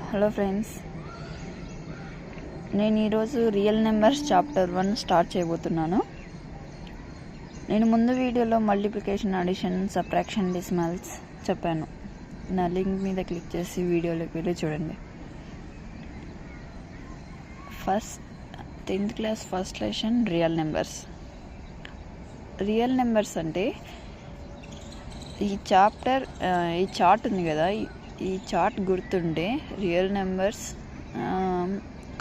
Hello friends, నేను ఈరోజు real numbers chapter 1 start చేయబోతున్నాను. నేను ముందు వీడియోలో మల్టిప్లికేషన్, అడిషన్, సబ్ట్రాక్షన్, డెసిమల్స్ చెప్పాను. నా లింక్ మీద క్లిక్ చేసి వీడియోలోకి వెళ్ళి చూడండి. 10th class first lesson real numbers. Real numbers అంటే ఈ చార్ట్ ఉంది కదా, ఈ చార్ట్ గుర్తుంటే రియల్ నెంబర్స్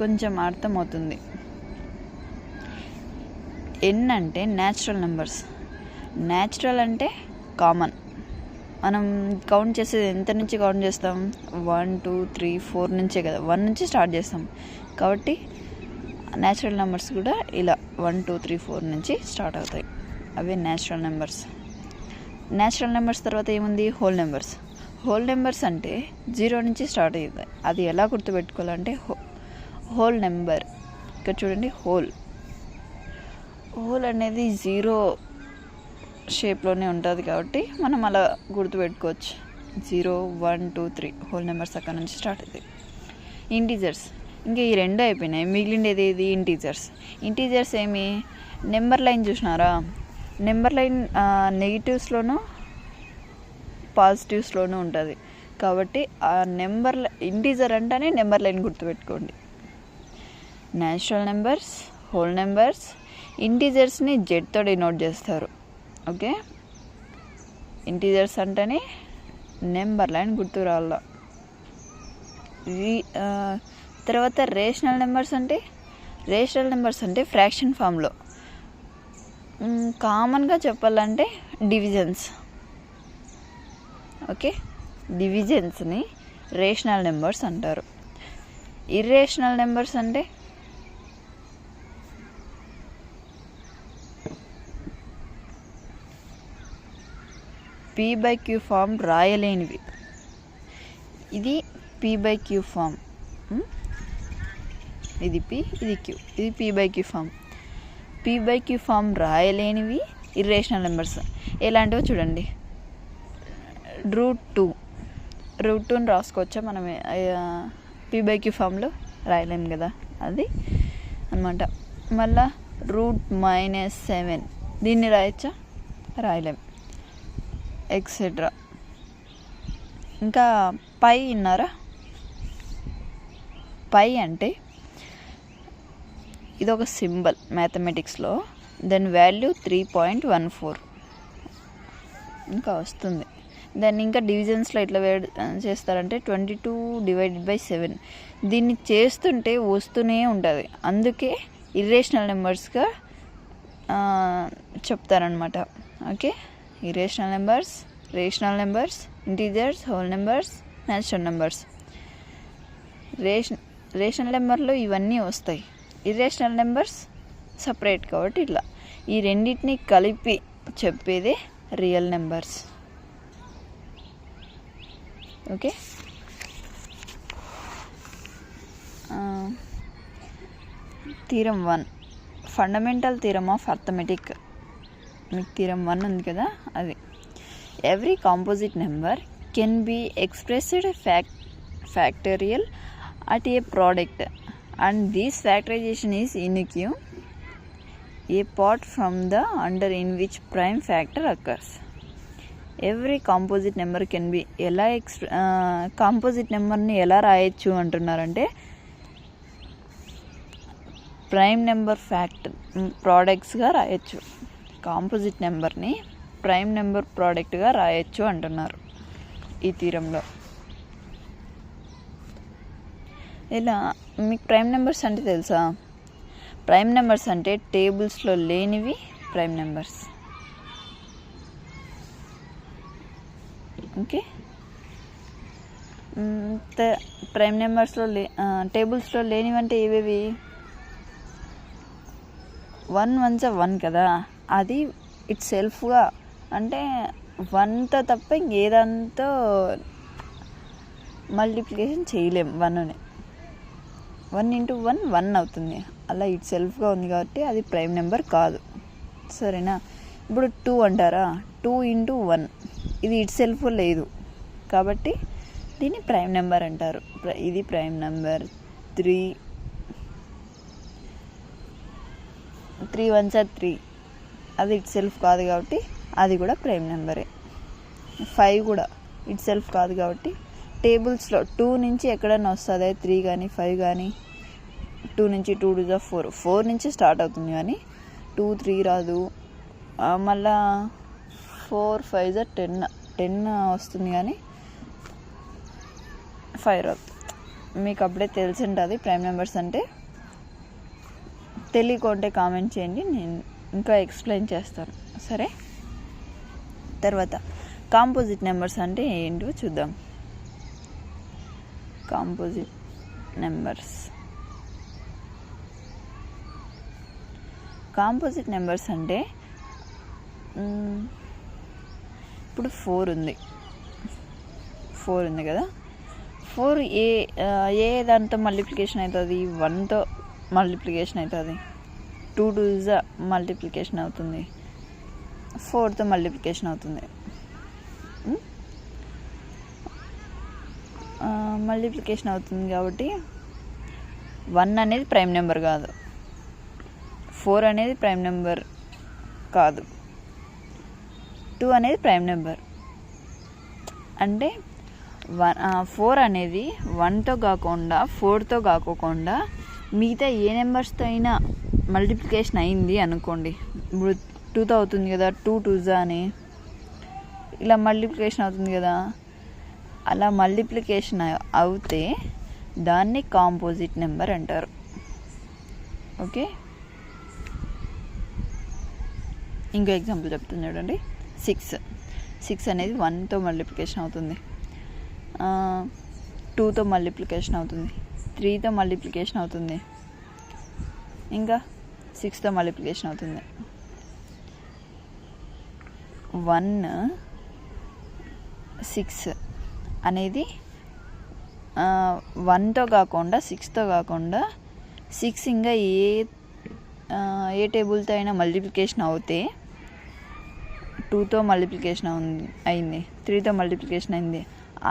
కొంచెం అర్థమవుతుంది. ఎన్ అంటే న్యాచురల్ నెంబర్స్. న్యాచురల్ అంటే కామన్. మనం కౌంట్ చేసేది ఎంత నుంచి కౌంట్ చేస్తాం? 1 2 3 4 నుంచే కదా, 1 నుంచి స్టార్ట్ చేస్తాం. కాబట్టి న్యాచురల్ నెంబర్స్ కూడా ఇలా 1 2 3 4 నుంచి స్టార్ట్ అవుతాయి. అవే న్యాచురల్ నెంబర్స్. న్యాచురల్ నెంబర్స్ తర్వాత ఏముంది? Whole numbers. హోల్ నెంబర్స్ అంటే 0 నుంచి స్టార్ట్ అవుతాయి. అది ఎలా గుర్తుపెట్టుకోవాలంటే హోల్ నెంబర్. ఇక్కడ చూడండి, హోల్ అనేది 0 షేప్లోనే ఉంటుంది కాబట్టి మనం అలా గుర్తుపెట్టుకోవచ్చు. 0 1 2 3 హోల్ నెంబర్స్ అక్కడ నుంచి స్టార్ట్ అవుతాయి. ఇంటీజర్స్ ఇంకా ఈ రెండు అయిపోయినాయి. మిగిలిండేది ఏది? ఇంటీజర్స్ ఏమి? నెంబర్ లైన్ చూసినారా? నెంబర్ లైన్ నెగిటివ్స్లోనూ పాజిటివ్స్లోనూ ఉంటుంది. కాబట్టి ఆ ఇంటీజర్ అంటేనే నెంబర్ లైన్ గుర్తుపెట్టుకోండి. Natural numbers, whole numbers. ఇంటీజర్స్ని జెడ్తో డినోట్ చేస్తారు. ఓకే, ఇంటీజర్స్ అంటేనే నెంబర్ లైన్ గుర్తు రావాల. తర్వాత రేషనల్ నెంబర్స్ అంటే ఫ్రాక్షన్ ఫామ్లో. కామన్గా చెప్పాలంటే డివిజన్స్. ఓకే, డివిజన్స్ని రేషనల్ నెంబర్స్ అంటారు. ఇర్రేషనల్ నెంబర్స్ అంటే P/Q ఫామ్ రాయలేనివి. ఇది P/Q ఫామ్. ఇది P, ఇది Q. ఇది P/Q ఫామ్. P/Q ఫామ్ రాయలేనివి ఇర్రేషనల్ నెంబర్స్. ఎలాంటివో చూడండి. √2ని రాసుకోవచ్చా? మనం P/Q ఫామ్లో రాయలేం కదా, అది అనమాట. మళ్ళా √-7 దీన్ని రాయచ్చా? రాయలేం, ఎక్సెట్రా. ఇంకా పై విన్నారా? పై అంటే ఇదొక సింబల్ మ్యాథమెటిక్స్లో. దాని వాల్యూ 3.14 ఇంకా వస్తుంది. దాన్ని ఇంకా డివిజన్స్లో ఎట్లా చేస్తారంటే 22/7. దీన్ని చేస్తుంటే వస్తూనే ఉంటుంది. అందుకే ఇర్రేషనల్ నెంబర్స్గా చెప్తారనమాట. Okay, irrational numbers, rational numbers, integers, whole numbers, natural numbers. Rational నెంబర్లో ఇవన్నీ వస్తాయి. ఇర్రేషనల్ నెంబర్స్ సపరేట్ కాబట్టి ఇట్లా ఈ రెండింటిని కలిపి చెప్పేదే real numbers. Okay, theorem 1, fundamental theorem of arithmetic. మీకు థీరం 1 ఉంది కదా, అది. Every composite number can be expressed factorial at a product and this factorization is unique apart from the under in which prime factor occurs. Every composite number can be ఎలా composite నెంబర్ని ఎలా రాయొచ్చు అంటున్నారంటే prime number factor ప్రోడక్ట్స్గా రాయొచ్చు. Composite నెంబర్ని prime number ప్రోడక్ట్గా రాయొచ్చు అంటున్నారు ఈ థీరంలో. ఇలా మీకు ప్రైమ్ నెంబర్స్ అంటే తెలుసా? ప్రైమ్ నెంబర్స్ అంటే టేబుల్స్లో లేనివి ప్రైమ్ నెంబర్స్. ఓకే, ప్రైమ్ నెంబర్స్లో టేబుల్స్లో లేనివి అంటే ఏవేవి? 1 1 1 కదా, అది ఇట్ సెల్ఫ్గా అంటే 1తో తప్ప ఇంకేదంతా మల్టిప్లికేషన్ చేయలేం. 1ని 1 × 1 1 అవుతుంది. అలా ఇట్ సెల్ఫ్గా ఉంది కాబట్టి అది ప్రైమ్ నెంబర్ కాదు. సరేనా? ఇప్పుడు 2 అంటారా? 2 × 1 ఇది ఇట్ సెల్ఫ్ లేదు కాబట్టి దీన్ని ప్రైమ్ నెంబర్ అంటారు. ఇది ప్రైమ్ నెంబర్. 3 1s are 3, అది ఇట్ సెల్ఫ్ కాదు కాబట్టి అది కూడా ప్రైమ్ నెంబరే. 5 కూడా ఇట్ సెల్ఫ్ కాదు కాబట్టి టేబుల్స్లో 2 నుంచి ఎక్కడైనా వస్తుంది, 3 కానీ 5 కానీ. 2 నుంచి 2 2 4, 4 నుంచి స్టార్ట్ అవుతుంది కానీ 2 3 రాదు. మళ్ళా 4 5 10 వస్తుంది కానీ 5 రాదు. మీకు అప్పుడే తెలిసి ఉంటుంది ప్రైమ్ నెంబర్స్ అంటే. తెలియకుంటే కామెంట్ చేయండి, నేను ఇంకా ఎక్స్ప్లెయిన్ చేస్తాను. సరే, తర్వాత కాంపోజిట్ నెంబర్స్ అంటే ఏంటివో చూద్దాం. కాంపోజిట్ నెంబర్స్ అంటే ఇప్పుడు 4 ఉంది కదా. 4 ఏ దాంతో మల్టిప్లికేషన్ అవుతుంది? 1తో మల్టిప్లికేషన్ అవుతుంది. 2 2s మల్టిప్లికేషన్ అవుతుంది. 4తో మల్టిప్లికేషన్ అవుతుంది. మల్టిప్లికేషన్ అవుతుంది కాబట్టి 1 అనేది ప్రైమ్ నెంబర్ కాదు, 4 అనేది ప్రైమ్ నెంబర్ కాదు, 2 అనేది ప్రైమ్ నెంబర్. అంటే 4 అనేది 1తో కాకుండా 4తో కాకోకుండా మిగతా ఏ నెంబర్స్తో అయినా మల్టిప్లికేషన్ అయింది అనుకోండి. ఇప్పుడు 2తో అవుతుంది కదా, 2 2s అని ఇలా మల్టిప్లికేషన్ అవుతుంది కదా. అలా మల్టిప్లికేషన్ అవుతే దాన్ని కాంపోజిట్ నెంబర్ అంటారు. ఓకే, ఇంకో ఎగ్జాంపుల్ చెప్తుంది చూడండి. 6 అనేది 1తో మల్టిప్లికేషన్ అవుతుంది, 2తో మల్టిప్లికేషన్ అవుతుంది, 3తో మల్టిప్లికేషన్ అవుతుంది, ఇంకా 6తో మల్టిప్లికేషన్ అవుతుంది. 1 6 అనేది 1తో కాకుండా 6తో కాకుండా 6 ఇంకా ఏ టేబుల్తో అయినా మల్టిప్లికేషన్ అవుతే 2తో మల్టిప్లికేషన్ అయింది, 3తో మల్టిప్లికేషన్ అయింది,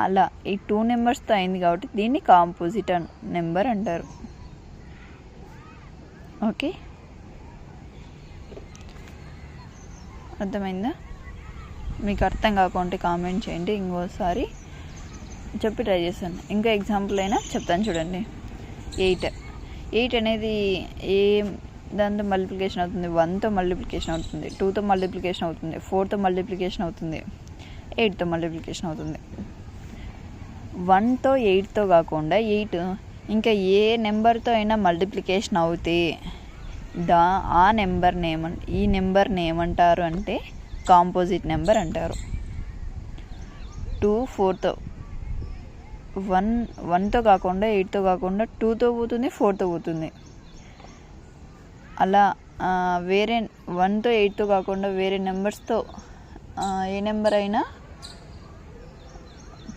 అలా ఈ 2 నెంబర్స్తో అయింది కాబట్టి దీన్ని కాంపోజిట్ నెంబర్ అంటారు. ఓకే, అర్థమైందా? మీకు అర్థం కాకుంటే కామెంట్ చేయండి, ఇంకోసారి చెప్పి ట్రై చేస్తాను. ఇంకా ఎగ్జాంపుల్ అయినా చెప్తాను చూడండి. 8 అనేది ఏ దాంతో మల్టిప్లికేషన్ అవుతుంది? 1తో మల్టిప్లికేషన్ అవుతుంది, 2తో మల్టిప్లికేషన్ అవుతుంది, 4తో మల్టిప్లికేషన్ అవుతుంది, 8తో మల్టిప్లికేషన్ అవుతుంది. 1తో 8తో కాకుండా 8 ఇంకా ఏ నెంబర్తో అయినా మల్టిప్లికేషన్ అవుతే ఈ నెంబర్ని ఏమంటారు అంటే కాంపోజిట్ నెంబర్ అంటారు. 2 4తో 1తో కాకుండా 8తో కాకుండా 2తో పోతుంది, 4తో పోతుంది. అలా వేరే 1తో 8తో కాకుండా వేరే నెంబర్స్తో ఏ నెంబర్ అయినా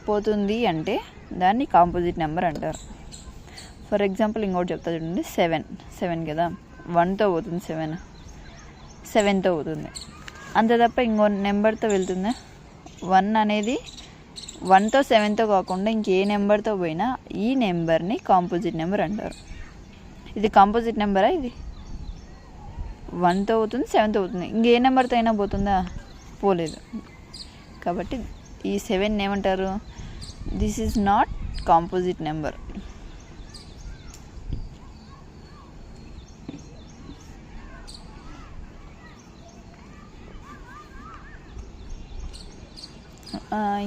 పోతుంది అంటే దాన్ని కాంపోజిట్ నెంబర్ అంటారు. ఫర్ ఎగ్జాంపుల్ ఇంకోటి చెప్తా చూడండి. 7 కదా, 1తో పోతుంది, 7తో పోతుంది, అంతే తప్ప ఇంకో నెంబర్తో వెళ్తుందా? 1 అనేది 1తో 7తో కాకుండా ఇంకే నెంబర్తో పోయినా ఈ నెంబర్ని కాంపోజిట్ నెంబర్ అంటారు. ఇది కాంపోజిట్ నెంబరా? ఇది 1తో పోతుంది, 7తో పోతుంది, ఇంకే నెంబర్తో అయినా పోతుందా? పోలేదు. కాబట్టి ఈ 7 ఏమంటారు? This is not composite number.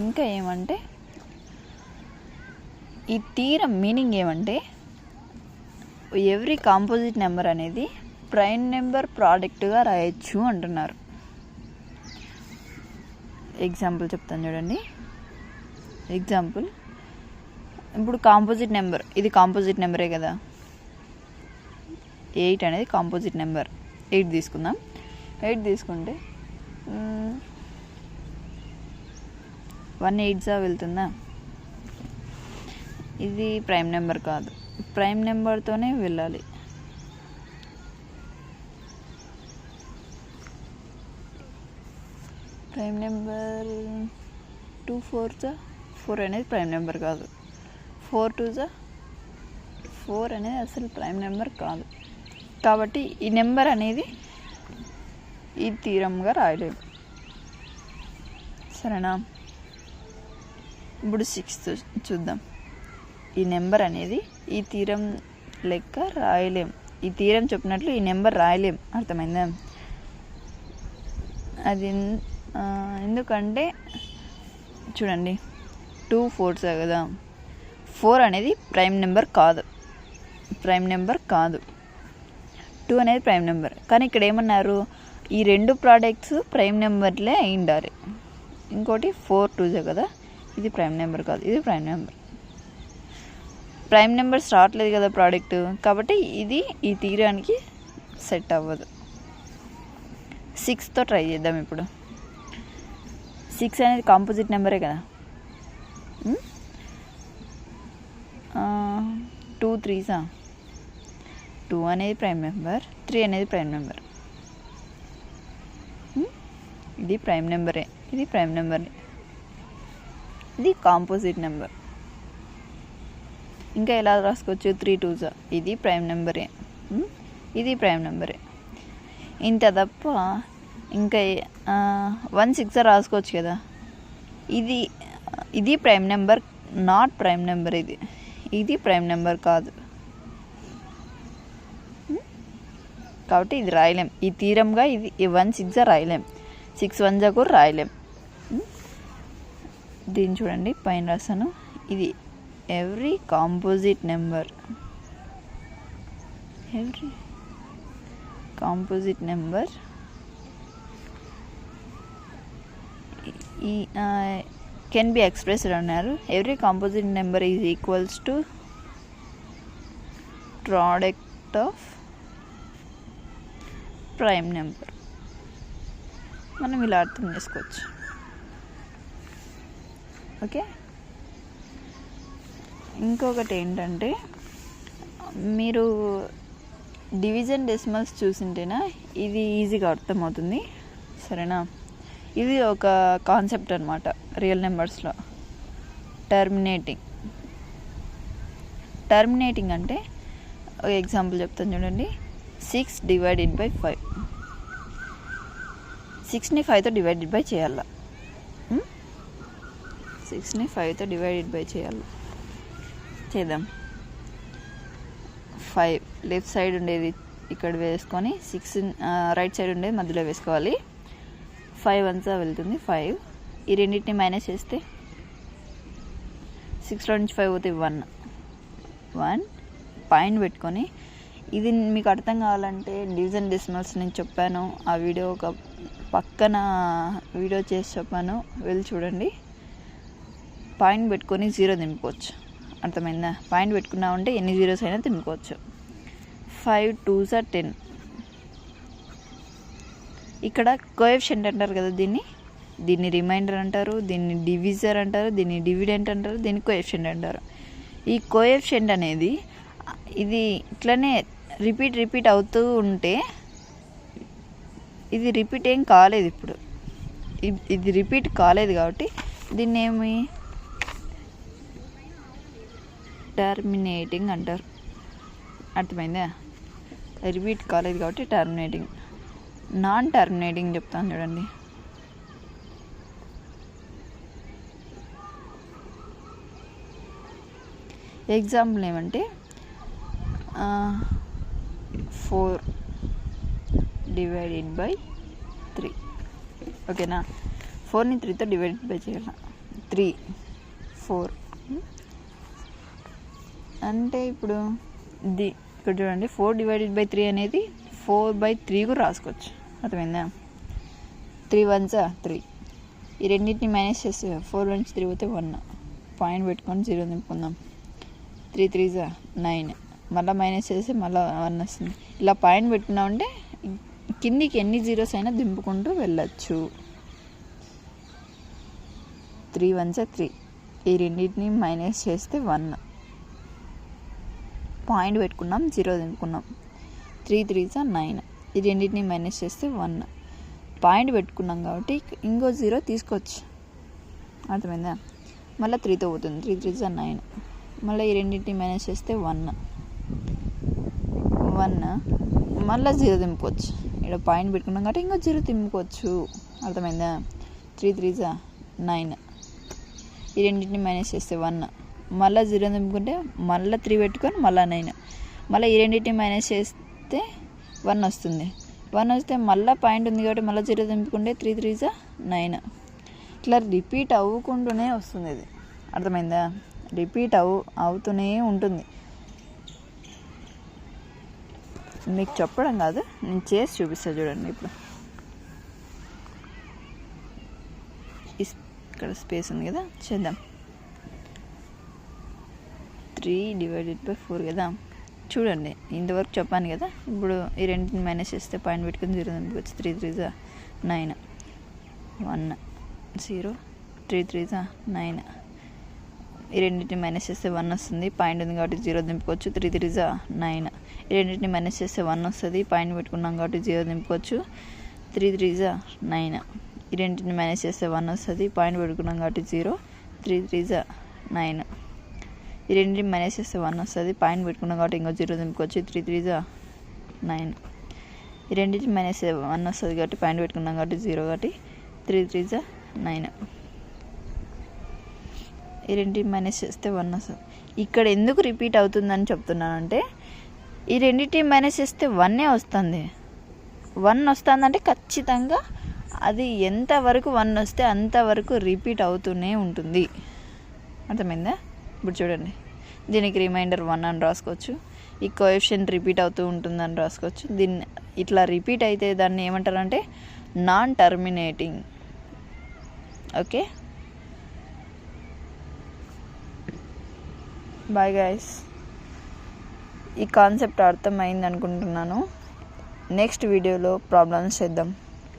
ఇంకా ఏమంటే ఈ థీరం మీనింగ్ ఏమంటే ఎవ్రీ కాంపోజిట్ నెంబర్ అనేది ప్రైమ్ నెంబర్ ప్రోడక్ట్గా రాయొచ్చు అంటున్నారు. ఎగ్జాంపుల్ చెప్తాను చూడండి. ఎగ్జాంపుల్, ఇప్పుడు కాంపోజిట్ నెంబర్, ఇది కాంపోజిట్ నెంబరే కదా. 8 అనేది కాంపోజిట్ నెంబర్. 8 తీసుకుందాం. 8 తీసుకుంటే 1 8s వెళ్తుందా? ఇది ప్రైమ్ నెంబర్ కాదు, ప్రైమ్ నెంబర్తోనే వెళ్ళాలి. ప్రైమ్ నెంబర్ 2 4s 4 అనేది ప్రైమ్ నెంబర్ కాదు. 4 2 జా 4 అనేది అసలు ప్రైమ్ నెంబర్ కాదు. కాబట్టి ఈ నెంబర్ అనేది ఈ థీరంగా రాయలేము. సరేనా? ఇప్పుడు 6 చూద్దాం. ఈ నెంబర్ అనేది ఈ థీరం లెక్క రాయలేం. ఈ థీరం చెప్పినట్లు ఈ నెంబర్ రాయలేం. అర్థమైందా? అది ఎందుకంటే చూడండి 2 4s కదా. 4 అనేది ప్రైమ్ నెంబర్ కాదు. 2 అనేది ప్రైమ్ నెంబర్. కానీ ఇక్కడ ఏమన్నారు, ఈ 2 ప్రోడక్ట్స్ ప్రైమ్ నెంబర్లే అయి ఉండాలి. ఇంకోటి 4 2s కదా, ఇది ప్రైమ్ నెంబర్ కాదు, ఇది ప్రైమ్ నెంబర్. ప్రైమ్ నెంబర్స్ రావట్లేదు కదా ప్రోడక్ట్, కాబట్టి ఇది ఈ థీరానికి సెట్ అవ్వదు. 6తో ట్రై చేద్దాం. ఇప్పుడు 6 అనేది కాంపోజిట్ నెంబరే కదా. 2 3s 2 అనేది ప్రైమ్ నెంబర్, 3 అనేది ప్రైమ్ నెంబర్. ఇది ప్రైమ్ నెంబరే, ఇది ప్రైమ్ నెంబరే, ఇది కాంపోజిట్ నెంబర్. ఇంకా ఎలా రాసుకోవచ్చు? 3 2s ఇది ప్రైమ్ నెంబరే, ఇది ప్రైమ్ నెంబరే. ఇంత తప్ప ఇంకా 1 6 రాసుకోవచ్చు కదా. ఇది prime number, not prime number. ఇది ప్రైమ్ నెంబర్ కాదు. కాబట్టి ఇది రాయలేం. ఈ థీరంగా ఇది 1 6 రాయలేం, 6 1 కూడా రాయలేం. దీన్ని చూడండి, పైన రాస్తాను. ఇది ఎవ్రీ కాంపోజిట్ నెంబర్, ఈ కెన్ బి ఎక్స్ప్రెస్డ్ అన్నారు. Every composite number is equals to product of prime number. మనం ఇలా అర్థం చేసుకోవచ్చు. ఓకే. ఇంకొకటి ఏంటంటే, మీరు డివిజన్ డెసిమల్స్ చూసింటేనా ఇది ఈజీగా అర్థమవుతుంది. సరేనా? ఇది ఒక కాన్సెప్ట్ అనమాట రియల్ నెంబర్స్లో. టర్మినేటింగ్ అంటే ఒక ఎగ్జాంపుల్ చెప్తాను చూడండి. 6 డివైడెడ్ బై 5. 6ని 5తో డివైడెడ్ బై చేయాలి. 6ని 5తో డివైడెడ్ బై చేయాలి. చేద్దాం. 5 లెఫ్ట్ సైడ్ ఉండేది ఇక్కడ వేసుకొని 6 రైట్ సైడ్ ఉండేది మధ్యలో వేసుకోవాలి. 5 1 వెళ్తుంది 5. ఈ రెండింటిని మైనస్ చేస్తే 6లో నుంచి 5 పోతే 1 పైన పెట్టుకొని, ఇది మీకు అర్థం కావాలంటే డివిజన్ డెసిమల్స్ నేను చెప్పాను. ఆ వీడియో ఒక పక్కన వీడియో చేసి చెప్పాను, వెళ్ళి చూడండి. పాయింట్ పెట్టుకొని 0 దింపుకోవచ్చు. అర్థమైందా? పాయింట్ పెట్టుకున్నామంటే ఎన్ని జీరోస్ అయినా దింపుకోవచ్చు. 5 2s 10. ఇక్కడ కోఎఫిషియంట్ అంటారు కదా, దీన్ని రిమైండర్ అంటారు, దీన్ని డివిజర్ అంటారు, దీన్ని డివిడెంట్ అంటారు, దీన్ని కోఎఫిషియంట్ అంటారు. ఈ కోఎఫిషియంట్ అనేది ఇది ఇట్లనే రిపీట్ అవుతూ ఉంటే, ఇది రిపీట్ ఏం కాలేదు. ఇప్పుడు ఇది రిపీట్ కాలేదు కాబట్టి దీన్ని ఏమి టర్మినేటింగ్ అంటారు. అర్థమైందా? రిపీట్ కాలేదు కాబట్టి టర్మినేటింగ్. నాన్ టర్మినేటింగ్ చెప్తాను చూడండి. ఎగ్జాంపుల్ ఏమంటే 4 డివైడెడ్ బై 3. ఓకేనా? 4ని 3తో డివైడెడ్ బై చేయాలి. 3 4 అంటే ఇప్పుడు ఇక్కడ చూడండి, 4 డివైడెడ్ బై 3 అనేది 4/3 కూడా రాసుకోవచ్చు. అర్థమైందా? 3 1s 3. ఈ రెండింటిని మైనస్ చేస్తే 4 నుంచి 3 పోతే 1. పాయింట్ పెట్టుకొని 0 నింపుకుందాం. 3 3s 9. మళ్ళీ మైనస్ చేస్తే మళ్ళీ 1 వస్తుంది. ఇలా పాయింట్ పెట్టుకున్నామంటే కిందికి ఎన్ని జీరోస్ అయినా దింపుకుంటూ వెళ్ళచ్చు. 3 1s 3. ఈ రెండింటిని మైనస్ చేస్తే 1. పాయింట్ పెట్టుకున్నాం, 0 దింపుకున్నాం. 3 3s 9. ఈ రెండింటిని మైనస్ చేస్తే 1. పాయింట్ పెట్టుకున్నాం కాబట్టి ఇంకో 0 తీసుకోవచ్చు. అర్థమైందా? మళ్ళీ 3తో పోతుంది, 3 3 జా 9. మళ్ళీ ఈ రెండింటిని మైనస్ చేస్తే 1 మళ్ళీ 0 దింపుకోవచ్చు. ఇక్కడ పాయింట్ పెట్టుకున్నాం కాబట్టి ఇంకో 0 దింపుకోవచ్చు. అర్థమైందా? 3 3 జా 9. ఈ రెండింటిని మైనస్ చేస్తే 1 మళ్ళీ 0 దింపుకుంటే మళ్ళీ 3 పెట్టుకొని మళ్ళీ 9. మళ్ళీ ఈ రెండింటిని మైనస్ చేస్తే 1 వస్తుంది. 1 వస్తే మళ్ళీ పాయింట్ ఉంది కాబట్టి మళ్ళీ 0 దింపుకుంటే 3 3 జా 9. ఇట్లా రిపీట్ అవ్వకుంటూనే వస్తుంది. ఇది అర్థమైందా? రిపీట్ అవుతూనే ఉంటుంది. మీకు చెప్పడం కాదు, నేను చేసి చూపిస్తాను చూడండి. ఇప్పుడు ఇక్కడ స్పేస్ ఉంది కదా, చేద్దాం. 3/4 కదా. చూడండి, ఇంతవరకు చెప్పాను కదా. ఇప్పుడు ఈ రెండింటిని మైనస్ చేస్తే పాయింట్ పెట్టుకుని 0 దింపుకోవచ్చు. 3 3 జా 9. 1 0 3 3 జా 9. ఈ రెండింటిని మైనస్ చేస్తే 1 వస్తుంది. పాయింట్ ఉంది కాబట్టి 0 దింపుకోవచ్చు. 3 3 జా 9. ఈ రెండింటిని మైనస్ చేస్తే 1 వస్తుంది. పాయింట్ పెట్టుకున్నాం కాబట్టి 0 దింపుకోవచ్చు. 3 3 జా 9. ఈ రెండింటిని మైనస్ చేస్తే 1 వస్తుంది. పాయింట్ పెట్టుకున్నాం కాబట్టి 0. 3 3 జా 9. ఈ రెండింటిని మైనస్ చేస్తే 1 వస్తుంది. పాయింట్ పెట్టుకున్నాం కాబట్టి ఇంకో 0 దింపుకోవచ్చు. 3 3 జా 9. ఈ రెండింటిని మైనస్ 1 వస్తుంది కాబట్టి పాయింట్ పెట్టుకున్నాం కాబట్టి 0 కాబట్టి 3 3 జా 9. ఈ రెండింటిని మైనస్ చేస్తే 1 వస్తుంది. ఇక్కడ ఎందుకు రిపీట్ అవుతుందని చెప్తున్నానంటే, ఈ రెండింటిని మైనస్ చేస్తే 1 వస్తుంది. 1 వస్తుందంటే ఖచ్చితంగా అది ఎంతవరకు 1 వస్తే అంతవరకు రిపీట్ అవుతూనే ఉంటుంది. అర్థమైందా? ఇప్పుడు చూడండి, దీనికి రిమైండర్ 1 అని రాసుకోవచ్చు. ఈ కోఎఫిషియంట్ రిపీట్ అవుతూ ఉంటుందని రాసుకోవచ్చు. దీన్ని ఇట్లా రిపీట్ అయితే దాన్ని ఏమంటారంటే non terminating. Okay, bye guys. ఈ కాన్సెప్ట్ అర్థమైంది అనుకుంటున్నాను. నెక్స్ట్ వీడియోలో ప్రాబ్లమ్స్ చేద్దాం.